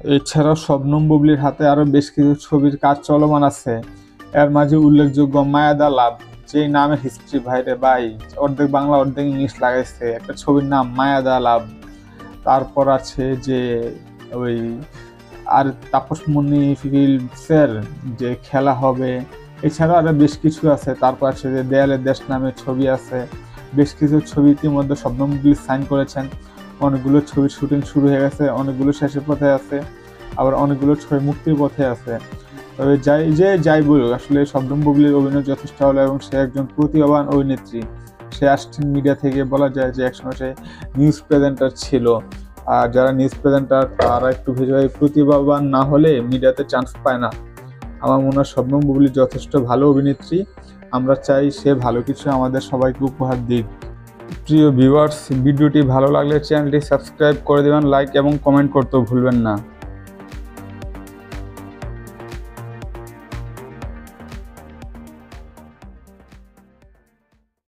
এছাড়াও শবনম বুবলির হাতে আরও বেশ কিছু ছবির কাজ চলমান আছে। এর মাঝে উল্লেখযোগ্য মায়া দা লাভ, যেই নামের হিস্ট্রি ভাইরে ভাই, অর্ধেক বাংলা অর্ধেক ইংলিশ লাগাইছে একটা ছবির নাম মায়া দা লাভ। তারপর আছে যে ওই আর তাপসমণি ফিল্মসের যে খেলা হবে, এছাড়াও আরও বেশ কিছু আছে। তারপর আছে যে দেয়ালের দেশ নামে ছবি আছে। বেশ কিছু ছবি ইতিমধ্যে শবনম বুবলি সাইন করেছেন। অনেকগুলো ছবির শুটিং শুরু হয়ে গেছে, অনেকগুলো শেষের পথে আছে, আবার অনেকগুলো ছবি মুক্তির পথে আছে। তবে যাই বলুক, আসলে শবনম বুবলির অভিনয় যথেষ্ট ভালো এবং সে একজন প্রতিভাবান অভিনেত্রী। সে আসছেন মিডিয়া থেকে, বলা যায় যে একসময় সে নিউজ প্রেজেন্টার ছিল। আর যারা নিউজ প্রেজেন্টার তারা একটু ভিজুয়ালি প্রতিভাবান না হলে মিডিয়াতে চান্স পায় না। আমার মনে হয় শবনম বুবলি যথেষ্ট ভালো অভিনেত্রী। আমরা চাই সে ভালো কিছু আমাদের সবাইকে উপহার দিক। প্রিয় ভিউয়ার্স, ভিডিওটি ভালো লাগলে চ্যানেলটি সাবস্ক্রাইব করে দেবেন, লাইক এবং কমেন্ট করতেও ভুলবেন না।